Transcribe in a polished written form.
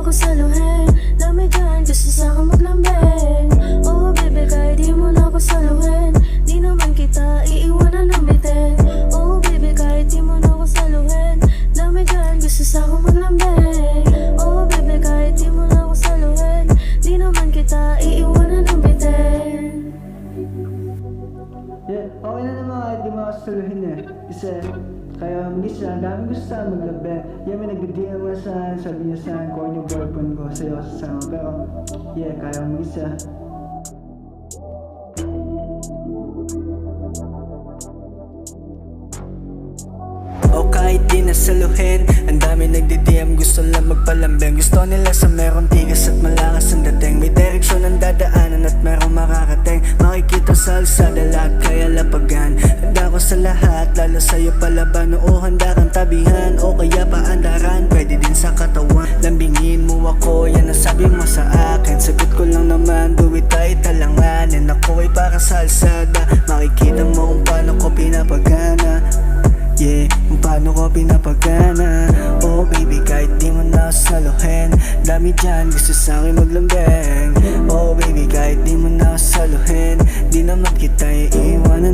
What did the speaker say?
ako saluhin. Dami dyan, gusto sa'kin maglambing. Oh baby, kahit di mo na ako saluhin, di naman kita iiwanan ng bitin. Oh baby, kahit di mo na ako saluhin, dami dyan, gusto sa'kin maglambing. Oh baby, kahit di mo na ako saluhin, di naman kita iiwanan ng bitin. Yeah, okay na naman kahit di mo ako saluhin eh. Kasi kaya mag-isa, ang daming gusto sa maglabi. Yeah, may nag-DM mo sa sabi niya sa kung ano yung boyfriend ko sa'yo kasama. Pero yeah, kaya mag-isa. O kahit di nasaluhin, ang dami nagdi-DM, gusto lang magpalambing. Gusto nila sa merong tigas at malakas ang dating. May direksyon ang dadaanan at merong makakating. Makikita sa alsada lahat kaya lapagan. Handa ko sa lahat, lalo sa'yo palaban. Oo, handa kang tabihan o kaya paandaran, pwede din sa katawan. Lambingin mo ako, yan ang sabi mo sa akin. Sagot ko lang naman, do it tayo talanganin. Ako ay para sa alsada, makikita mo kung paano ko pinapagana. Yeah, kung paano ko pinapagana. Oh baby, kahit di mo na saluhin, dami dyan, gusto sa'kin maglambing. Oh baby, kahit di mo na saluhin, di naman kita iiwanan